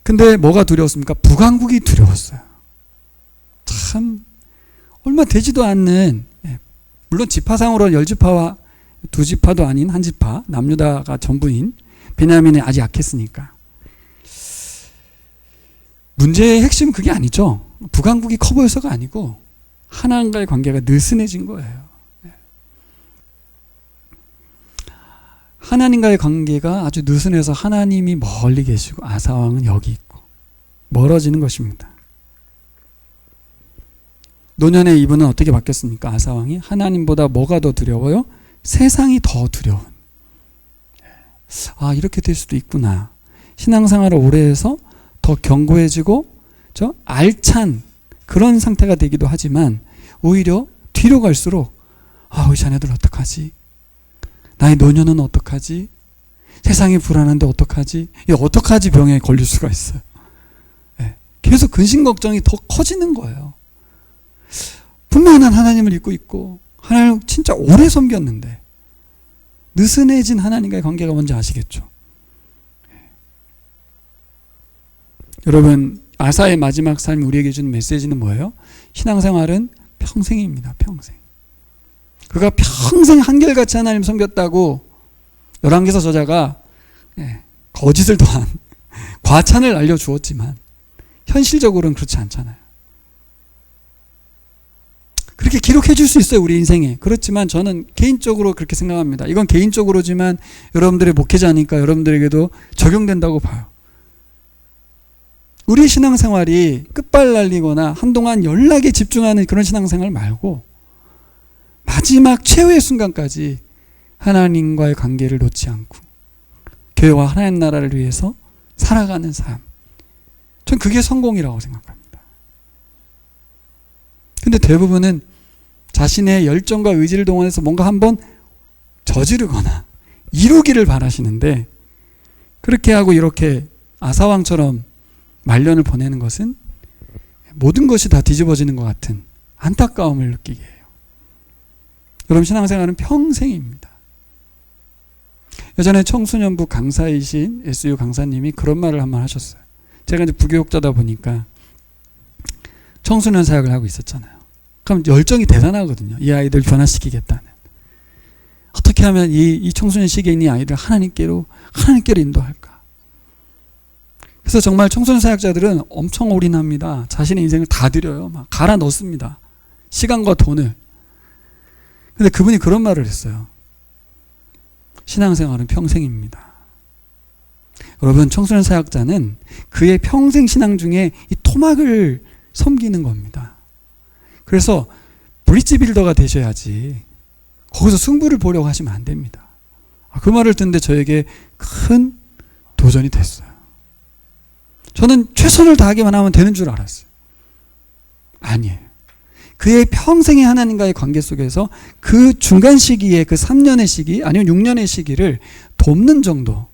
근데 뭐가 두려웠습니까? 북왕국이 두려웠어요. 참 얼마 되지도 않는, 물론 지파상으로는 10지파와 2지파도 아닌 한 지파, 남유다가 전부인 베냐민이 아직 약했으니까. 문제의 핵심은 그게 아니죠. 북왕국이 커 보여서가 아니고 하나님과의 관계가 느슨해진 거예요. 하나님과의 관계가 아주 느슨해서 하나님이 멀리 계시고 아사왕은 여기 있고 멀어지는 것입니다. 노년의 이분은 어떻게 바뀌었습니까? 아사왕이 하나님보다 뭐가 더 두려워요? 세상이 더 두려운. 아, 이렇게 될 수도 있구나. 신앙생활을 오래 해서 더 견고해지고 알찬 그런 상태가 되기도 하지만 오히려 뒤로 갈수록 우리 자녀들 어떡하지? 나의 노년은 어떡하지? 세상이 불안한데 어떡하지? 이 어떡하지 병에 걸릴 수가 있어요. 계속 근심 걱정이 더 커지는 거예요. 분명 난 하나님을 믿고 있고 하나님을 진짜 오래 섬겼는데 느슨해진 하나님과의 관계가 뭔지 아시겠죠? 여러분, 아사의 마지막 삶이 우리에게 주는 메시지는 뭐예요? 신앙생활은 평생입니다. 평생. 그가 평생 한결같이 하나님 섬겼다고 열왕기서 저자가 거짓을 더한 과찬을 알려주었지만 현실적으로는 그렇지 않잖아요. 그렇게 기록해 줄 수 있어요, 우리 인생에. 그렇지만 저는 개인적으로 그렇게 생각합니다. 이건 개인적으로지만 여러분들의 목회자니까 여러분들에게도 적용된다고 봐요. 우리 신앙생활이 끝발날리거나 한동안 연락에 집중하는 그런 신앙생활 말고 마지막 최후의 순간까지 하나님과의 관계를 놓지 않고 교회와 하나님 나라를 위해서 살아가는 삶. 전 그게 성공이라고 생각합니다. 근데 대부분은 자신의 열정과 의지를 동원해서 뭔가 한번 저지르거나 이루기를 바라시는데 그렇게 하고 이렇게 아사왕처럼 말년을 보내는 것은 모든 것이 다 뒤집어지는 것 같은 안타까움을 느끼게 해요. 여러분, 신앙생활은 평생입니다. 예전에 청소년부 강사이신 SU 강사님이 그런 말을 한번 하셨어요. 제가 이제 부교육자다 보니까 청소년 사역을 하고 있었잖아요. 그럼 열정이 대단하거든요. 이 아이들 변화시키겠다는. 어떻게 하면 이 청소년 시기에 있는 이 아이들 하나님께로 인도할까? 그래서 정말 청소년 사역자들은 엄청 올인합니다. 자신의 인생을 다 드려요. 막 갈아 넣습니다. 시간과 돈을. 근데 그분이 그런 말을 했어요. 신앙생활은 평생입니다. 여러분, 청소년 사역자는 그의 평생 신앙 중에 이 토막을 섬기는 겁니다. 그래서 브릿지 빌더가 되셔야지 거기서 승부를 보려고 하시면 안 됩니다. 그 말을 듣는데 저에게 큰 도전이 됐어요. 저는 최선을 다하기만 하면 되는 줄 알았어요. 아니에요. 그의 평생의 하나님과의 관계 속에서 그 중간 시기에 그 3년의 시기 아니면 6년의 시기를 돕는 정도.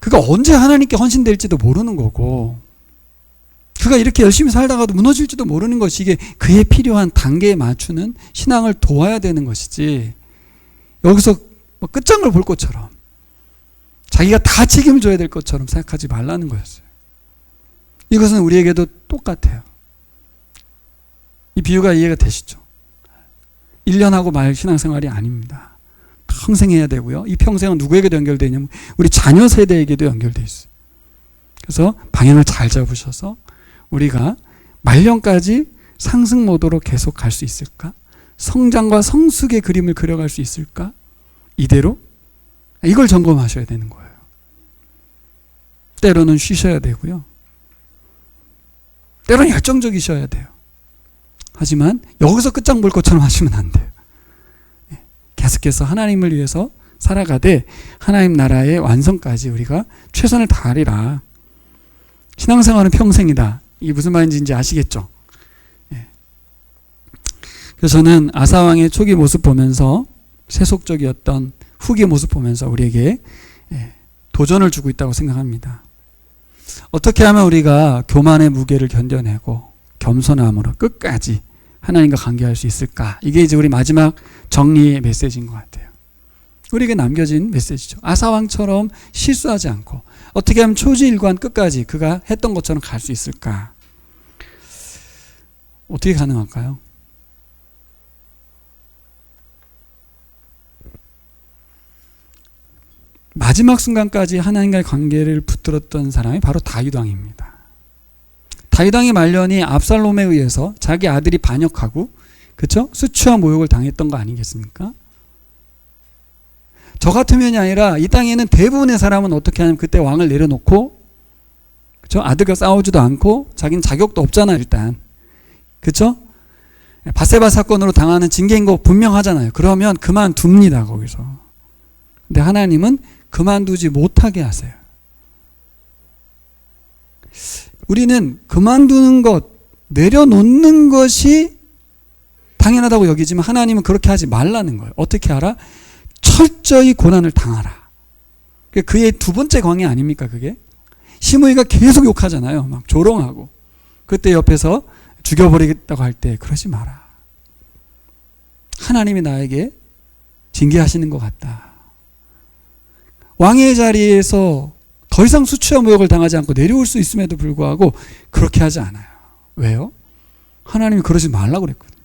그가 언제 하나님께 헌신될지도 모르는 거고 그가 이렇게 열심히 살다가도 무너질지도 모르는 것이 이게 그에 필요한 단계에 맞추는 신앙을 도와야 되는 것이지 여기서 뭐 끝장을 볼 것처럼 자기가 다 책임을 져야 될 것처럼 생각하지 말라는 거였어요. 이것은 우리에게도 똑같아요. 이 비유가 이해가 되시죠? 1년 하고 말 신앙생활이 아닙니다. 평생 해야 되고요. 이 평생은 누구에게도 연결되어 있냐면 우리 자녀 세대에게도 연결되어 있어요. 그래서 방향을 잘 잡으셔서 우리가 말년까지 상승 모드로 계속 갈 수 있을까? 성장과 성숙의 그림을 그려갈 수 있을까? 이대로? 이걸 점검하셔야 되는 거예요. 때로는 쉬셔야 되고요. 때로는 열정적이셔야 돼요. 하지만 여기서 끝장 볼 것처럼 하시면 안 돼요. 계속해서 하나님을 위해서 살아가되 하나님 나라의 완성까지 우리가 최선을 다하리라. 신앙생활은 평생이다. 이게 무슨 말인지 이제 아시겠죠? 그래서 저는 아사왕의 초기 모습 보면서 세속적이었던 후기 모습 보면서 우리에게 도전을 주고 있다고 생각합니다. 어떻게 하면 우리가 교만의 무게를 견뎌내고 겸손함으로 끝까지 하나님과 관계할 수 있을까? 이게 이제 우리 마지막 정리의 메시지인 것 같아요. 우리에게 남겨진 메시지죠. 아사왕처럼 실수하지 않고 어떻게 하면 초지일관 끝까지 그가 했던 것처럼 갈 수 있을까? 어떻게 가능할까요? 마지막 순간까지 하나님과의 관계를 붙들었던 사람이 바로 다윗 왕입니다. 다윗 왕의 말년이 압살롬에 의해서 자기 아들이 반역하고, 그렇죠? 수치와 모욕을 당했던 거 아니겠습니까? 저 같으면이 아니라 이 땅에는 대부분의 사람은 어떻게 하냐면 그때 왕을 내려놓고, 그렇죠? 아들과 싸우지도 않고 자기는 자격도 없잖아 일단, 그렇죠? 바세바 사건으로 당하는 징계인 거 분명하잖아요. 그러면 그만둡니다 거기서. 근데 하나님은 그만두지 못하게 하세요. 우리는 그만두는 것, 내려놓는 것이 당연하다고 여기지만 하나님은 그렇게 하지 말라는 거예요. 어떻게 하라? 철저히 고난을 당하라. 그의 두 번째 광야 아닙니까 그게? 시므이가 계속 욕하잖아요. 막 조롱하고. 그때 옆에서 죽여버리겠다고 할 때 그러지 마라. 하나님이 나에게 징계하시는 것 같다. 왕의 자리에서 더 이상 수치와 모욕을 당하지 않고 내려올 수 있음에도 불구하고 그렇게 하지 않아요. 왜요? 하나님이 그러지 말라고 그랬거든요.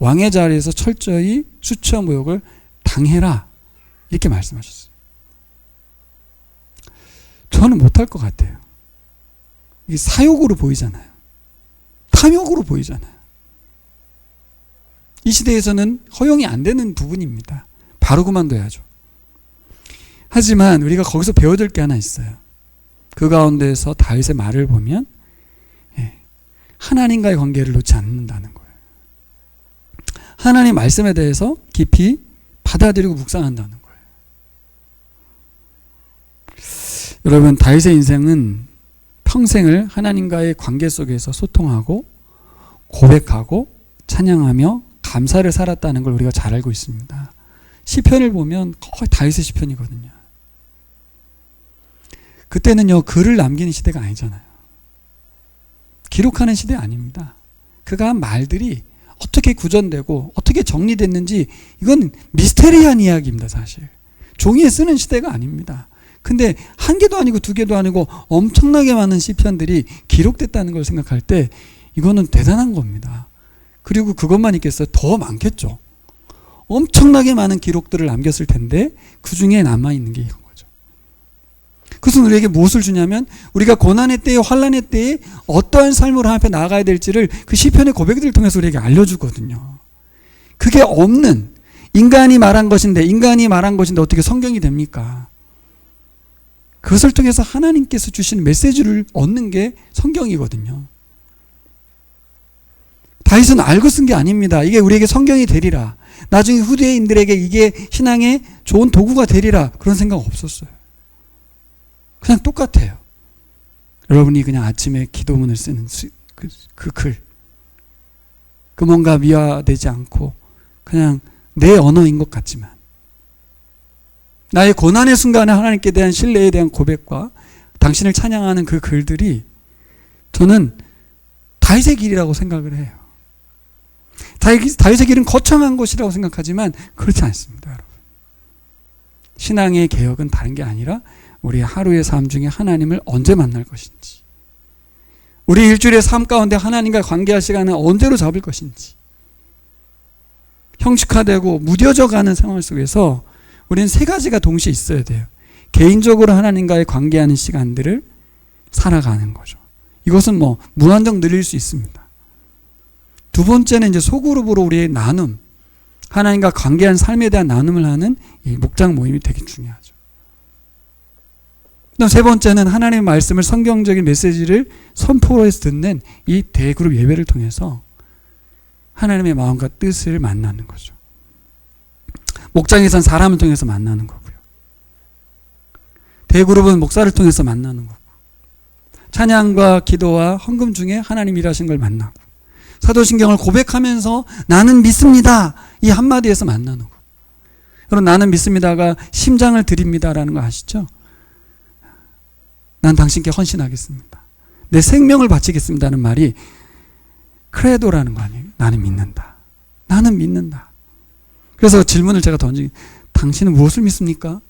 왕의 자리에서 철저히 수치와 모욕을 당해라 이렇게 말씀하셨어요. 저는 못할 것 같아요. 이게 사욕으로 보이잖아요. 탐욕으로 보이잖아요. 이 시대에서는 허용이 안 되는 부분입니다. 바로 그만둬야죠. 하지만 우리가 거기서 배워야 될 게 하나 있어요. 그 가운데서 다윗의 말을 보면 하나님과의 관계를 놓지 않는다는 거예요. 하나님 말씀에 대해서 깊이 받아들이고 묵상한다는 거예요. 여러분, 다윗의 인생은 평생을 하나님과의 관계 속에서 소통하고 고백하고 찬양하며 감사를 살았다는 걸 우리가 잘 알고 있습니다. 시편을 보면 거의 다윗의 시편이거든요. 그때는요, 글을 남기는 시대가 아니잖아요. 기록하는 시대 아닙니다. 그가 한 말들이 어떻게 구전되고 어떻게 정리됐는지 이건 미스테리한 이야기입니다. 사실 종이에 쓰는 시대가 아닙니다. 근데 한 개도 아니고 두 개도 아니고 엄청나게 많은 시편들이 기록됐다는 걸 생각할 때 이거는 대단한 겁니다. 그리고 그것만 있겠어요? 더 많겠죠. 엄청나게 많은 기록들을 남겼을 텐데 그 중에 남아있는 게 이건 거죠. 그것은 우리에게 무엇을 주냐면 우리가 고난의 때에 환난의 때에 어떠한 삶으로 하나님 앞에 나아가야 될지를 그 시편의 고백들을 통해서 우리에게 알려주거든요. 그게 없는 인간이 말한 것인데 어떻게 성경이 됩니까? 그것을 통해서 하나님께서 주시는 메시지를 얻는 게 성경이거든요. 다윗은 알고 쓴 게 아닙니다. 이게 우리에게 성경이 되리라. 나중에 후대인들에게 이게 신앙의 좋은 도구가 되리라. 그런 생각 없었어요. 그냥 똑같아요. 여러분이 그냥 아침에 기도문을 쓰는 그 글. 그 뭔가 미화되지 않고 그냥 내 언어인 것 같지만 나의 고난의 순간에 하나님께 대한 신뢰에 대한 고백과 당신을 찬양하는 그 글들이 저는 다윗의 길이라고 생각을 해요. 다윗의 길은 거창한 것이라고 생각하지만 그렇지 않습니다. 여러분. 신앙의 개혁은 다른 게 아니라 우리 하루의 삶 중에 하나님을 언제 만날 것인지, 우리 일주일의 삶 가운데 하나님과 관계할 시간은 언제로 잡을 것인지, 형식화되고 무뎌져 가는 상황 속에서 우리는 세 가지가 동시에 있어야 돼요. 개인적으로 하나님과의 관계하는 시간들을 살아가는 거죠. 이것은 뭐 무한정 늘릴 수 있습니다. 두 번째는 이제 소그룹으로 우리의 나눔, 하나님과 관계한 삶에 대한 나눔을 하는 이 목장 모임이 되게 중요하죠. 또 세 번째는 하나님의 말씀을, 성경적인 메시지를 선포해서 듣는 이 대그룹 예배를 통해서 하나님의 마음과 뜻을 만나는 거죠. 목장에선 사람을 통해서 만나는 거고요. 대그룹은 목사를 통해서 만나는 거고, 찬양과 기도와 헌금 중에 하나님 일하신 걸 만나고, 사도신경을 고백하면서 나는 믿습니다 이 한마디에서 만나는 거고, 여러분 나는 믿습니다가 심장을 드립니다라는 거 아시죠? 난 당신께 헌신하겠습니다, 내 생명을 바치겠습니다는 말이 크레도라는 거 아니에요? 나는 믿는다, 나는 믿는다. 그래서 질문을 제가 던지기, 당신은 무엇을 믿습니까?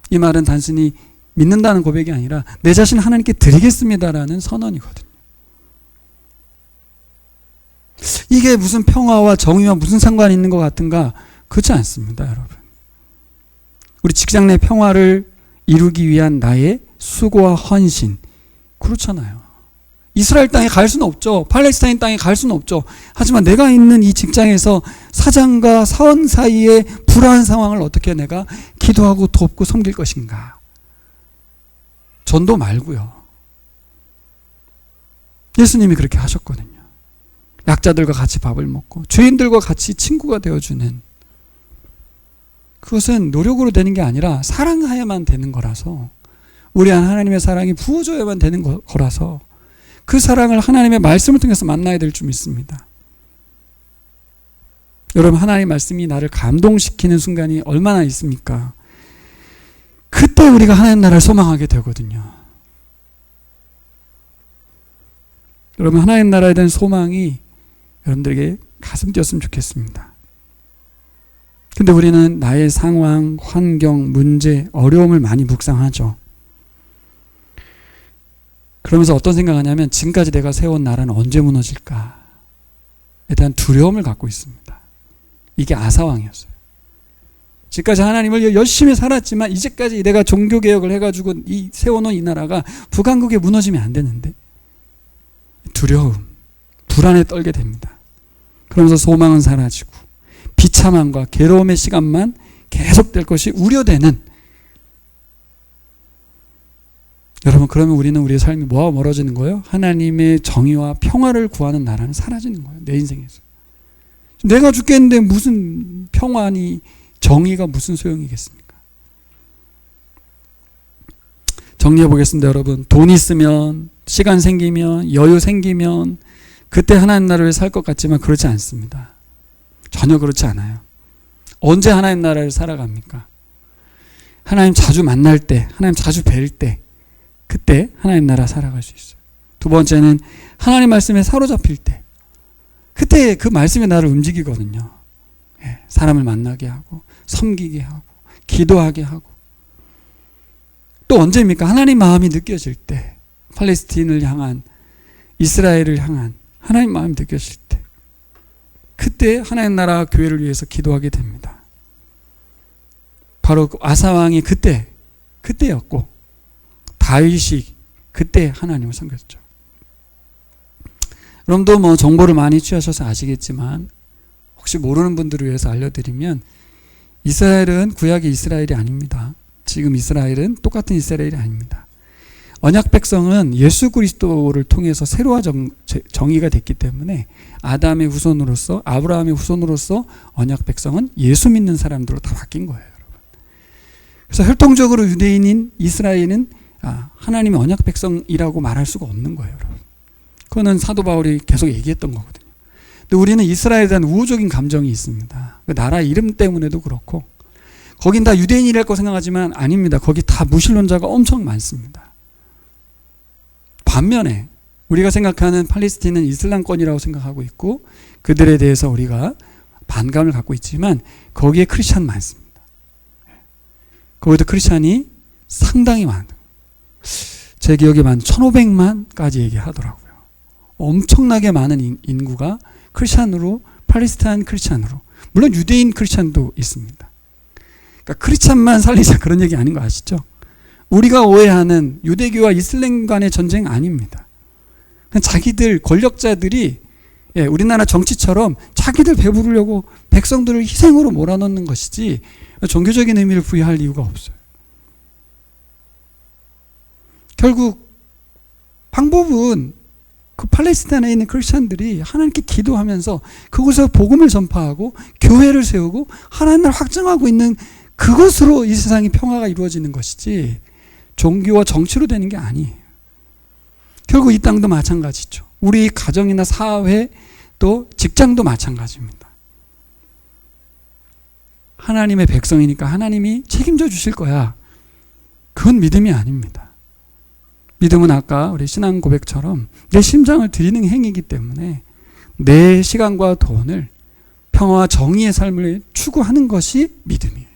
이 말은 단순히 믿는다는 고백이 아니라 내 자신을 하나님께 드리겠습니다라는 선언이거든요. 이게 무슨 평화와 정의와 무슨 상관이 있는 것 같은가? 그렇지 않습니다, 여러분. 우리 직장 내 평화를 이루기 위한 나의 수고와 헌신, 그렇잖아요. 이스라엘 땅에 갈 수는 없죠. 팔레스타인 땅에 갈 수는 없죠. 하지만 내가 있는 이 직장에서 사장과 사원 사이의 불안한 상황을 어떻게 내가 기도하고 돕고 섬길 것인가? 전도 말고요. 예수님이 그렇게 하셨거든요. 약자들과 같이 밥을 먹고 죄인들과 같이 친구가 되어주는, 그것은 노력으로 되는 게 아니라 사랑하여만 되는 거라서, 우리 안 하나님의 사랑이 부어져야만 되는 거라서 그 사랑을 하나님의 말씀을 통해서 만나야 될 줄 믿습니다. 여러분, 하나님의 말씀이 나를 감동시키는 순간이 얼마나 있습니까? 그때 우리가 하나님 나라를 소망하게 되거든요. 여러분, 하나님 나라에 대한 소망이 여러분들에게 가슴 뛰었으면 좋겠습니다. 근데 우리는 나의 상황, 환경, 문제, 어려움을 많이 묵상하죠. 그러면서 어떤 생각하냐면 지금까지 내가 세운 나라는 언제 무너질까에 대한 두려움을 갖고 있습니다. 이게 아사왕이었어요. 지금까지 하나님을 열심히 살았지만 이제까지 내가 종교개혁을 해가지고 세워놓은 이 나라가 북왕국에 무너지면 안 되는데, 두려움, 불안에 떨게 됩니다. 그러면서 소망은 사라지고 비참함과 괴로움의 시간만 계속될 것이 우려되는, 여러분, 그러면 우리는 우리의 삶이 뭐와 멀어지는 거예요? 하나님의 정의와 평화를 구하는 나라는 사라지는 거예요. 내 인생에서. 내가 죽겠는데 무슨 평화니 정의가 무슨 소용이겠습니까? 정리해 보겠습니다, 여러분. 돈 있으면, 시간 생기면, 여유 생기면 그때 하나님 나라를 살 것 같지만 그렇지 않습니다. 전혀 그렇지 않아요. 언제 하나님 나라를 살아갑니까? 하나님 자주 만날 때, 하나님 자주 뵐 때, 그때 하나님 나라 살아갈 수 있어요. 두 번째는 하나님 말씀에 사로잡힐 때, 그때 그 말씀이 나를 움직이거든요. 사람을 만나게 하고 섬기게 하고 기도하게 하고. 또 언제입니까? 하나님 마음이 느껴질 때, 팔레스틴을 향한, 이스라엘을 향한 하나님 마음이 느껴질 때, 그때 하나님 나라 교회를 위해서 기도하게 됩니다. 바로 아사왕이 그때였고, 다윗이 그때 하나님을 섬겼죠. 여러분도 뭐 정보를 많이 취하셔서 아시겠지만, 혹시 모르는 분들을 위해서 알려드리면, 이스라엘은 구약의 이스라엘이 아닙니다. 지금 이스라엘은 똑같은 이스라엘이 아닙니다. 언약 백성은 예수 그리스도를 통해서 새로운 정의가 됐기 때문에 아담의 후손으로서, 아브라함의 후손으로서 언약 백성은 예수 믿는 사람들로 다 바뀐 거예요, 여러분. 그래서 혈통적으로 유대인인 이스라엘은 하나님의 언약 백성이라고 말할 수가 없는 거예요, 여러분. 그거는 사도 바울이 계속 얘기했던 거거든요. 근데 우리는 이스라엘에 대한 우호적인 감정이 있습니다. 그 나라 이름 때문에도 그렇고, 거긴 다 유대인이라고 생각하지만 아닙니다. 거기 다 무신론자가 엄청 많습니다. 반면에 우리가 생각하는 팔레스틴은 이슬람권이라고 생각하고 있고, 그들에 대해서 우리가 반감을 갖고 있지만 거기에 크리스찬 많습니다. 거기도 크리스찬이 상당히 많아요. 제 기억에 한 1500만까지 얘기하더라고요. 엄청나게 많은 인구가 크리스찬으로, 팔레스타인 크리스찬으로, 물론 유대인 크리스찬도 있습니다. 그러니까 크리스찬만 살리자 그런 얘기 아닌 거 아시죠? 우리가 오해하는 유대교와 이슬람 간의 전쟁 아닙니다. 자기들 권력자들이 우리나라 정치처럼 자기들 배부르려고 백성들을 희생으로 몰아넣는 것이지 종교적인 의미를 부여할 이유가 없어요. 결국 방법은 그 팔레스타인에 있는 크리스천들이 하나님께 기도하면서 그곳에서 복음을 전파하고 교회를 세우고 하나님을 확증하고 있는 그것으로 이 세상의 평화가 이루어지는 것이지 종교와 정치로 되는 게 아니에요. 결국 이 땅도 마찬가지죠. 우리 가정이나 사회 또 직장도 마찬가지입니다. 하나님의 백성이니까 하나님이 책임져 주실 거야. 그건 믿음이 아닙니다. 믿음은 아까 우리 신앙 고백처럼 내 심장을 드리는 행위이기 때문에 내 시간과 돈을 평화와 정의의 삶을 추구하는 것이 믿음이에요.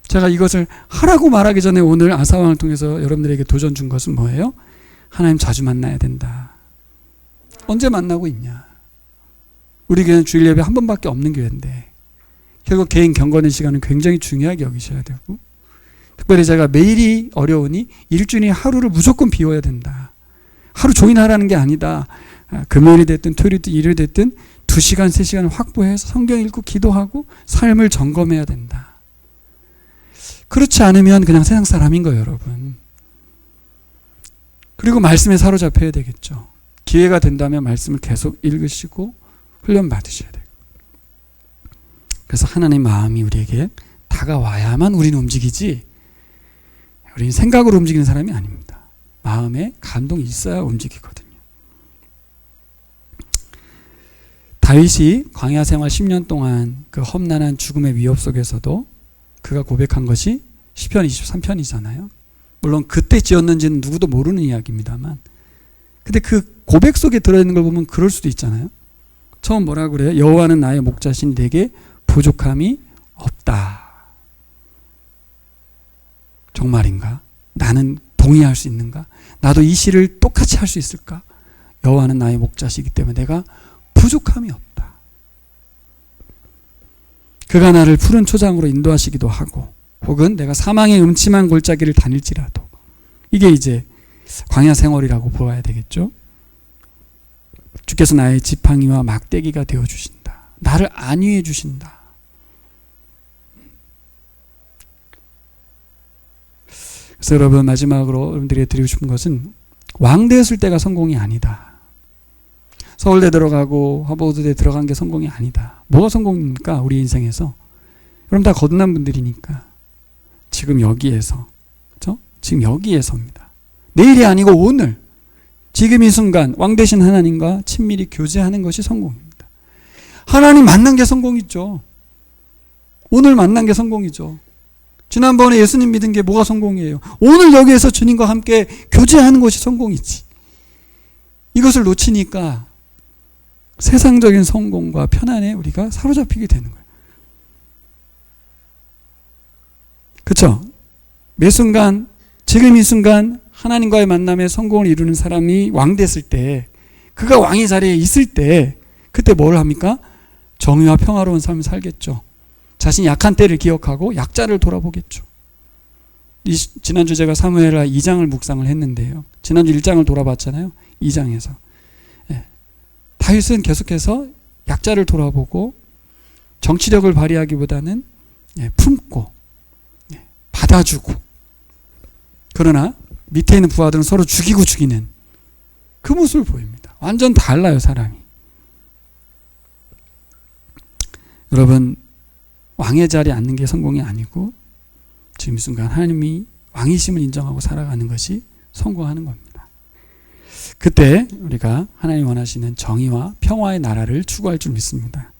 제가 이것을 하라고 말하기 전에 오늘 아사왕을 통해서 여러분들에게 도전 준 것은 뭐예요? 하나님 자주 만나야 된다. 언제 만나고 있냐? 우리 교회는 주일 예배 한 번밖에 없는 교회인데 결국 개인 경건의 시간은 굉장히 중요하게 여기셔야 되고, 특별히 제가 매일이 어려우니 일주일에 하루를 무조건 비워야 된다. 하루 종일 하라는 게 아니다. 금요일이 됐든 토요일이 됐든 일요일이 됐든 2시간 3시간을 확보해서 성경 읽고 기도하고 삶을 점검해야 된다. 그렇지 않으면 그냥 세상 사람인 거예요, 여러분. 그리고 말씀에 사로잡혀야 되겠죠. 기회가 된다면 말씀을 계속 읽으시고 훈련 받으셔야 돼요. 그래서 하나님 마음이 우리에게 다가와야만 우리는 움직이지, 우리는 생각으로 움직이는 사람이 아닙니다. 마음에 감동이 있어야 움직이거든요. 다윗이 광야 생활 10년 동안 그 험난한 죽음의 위협 속에서도 그가 고백한 것이 시편 23편이잖아요. 물론 그때 지었는지는 누구도 모르는 이야기입니다만, 근데 그 고백 속에 들어있는 걸 보면 그럴 수도 있잖아요. 처음 뭐라고 그래요? 여호와는 나의 목자신 내게 부족함이 없다. 정말인가? 나는 동의할 수 있는가? 나도 이 시를 똑같이 할 수 있을까? 여호와는 나의 목자시기 때문에 내가 부족함이 없다. 그가 나를 푸른 초장으로 인도하시기도 하고, 혹은 내가 사망의 음침한 골짜기를 다닐지라도, 이게 이제 광야 생활이라고 보아야 되겠죠. 주께서 나의 지팡이와 막대기가 되어주신다. 나를 안위해 주신다. 그래서 여러분, 마지막으로 여러분들에게 드리고 싶은 것은 왕 되었을 때가 성공이 아니다. 서울대 들어가고 하버드대 들어간 게 성공이 아니다. 뭐가 성공입니까? 우리 인생에서. 여러분 다 거듭난 분들이니까 지금 여기에서, 그렇죠? 지금 여기에서입니다. 내일이 아니고 오늘, 지금 이 순간 왕 되신 하나님과 친밀히 교제하는 것이 성공입니다. 하나님 만난 게 성공이죠. 오늘 만난 게 성공이죠. 지난번에 예수님 믿은 게 뭐가 성공이에요? 오늘 여기에서 주님과 함께 교제하는 것이 성공이지. 이것을 놓치니까 세상적인 성공과 편안에 우리가 사로잡히게 되는 거예요. 그렇죠? 매 순간, 지금 이 순간 하나님과의 만남에 성공을 이루는 사람이 왕 됐을 때, 그가 왕의 자리에 있을 때, 그때 뭘 합니까? 정의와 평화로운 삶을 살겠죠. 자신이 약한 때를 기억하고 약자를 돌아보겠죠. 지난주 제가 사무엘하 2장을 묵상을 했는데요. 지난주 1장을 돌아봤잖아요. 2장에서. 다윗은 계속해서 약자를 돌아보고 정치력을 발휘하기보다는 품고 받아주고, 그러나 밑에 있는 부하들은 서로 죽이고 죽이는 그 모습을 보입니다. 완전 달라요, 사람이. 여러분, 왕의 자리에 앉는 게 성공이 아니고 지금 이 순간 하나님이 왕이심을 인정하고 살아가는 것이 성공하는 겁니다. 그때 우리가 하나님 원하시는 정의와 평화의 나라를 추구할 줄 믿습니다.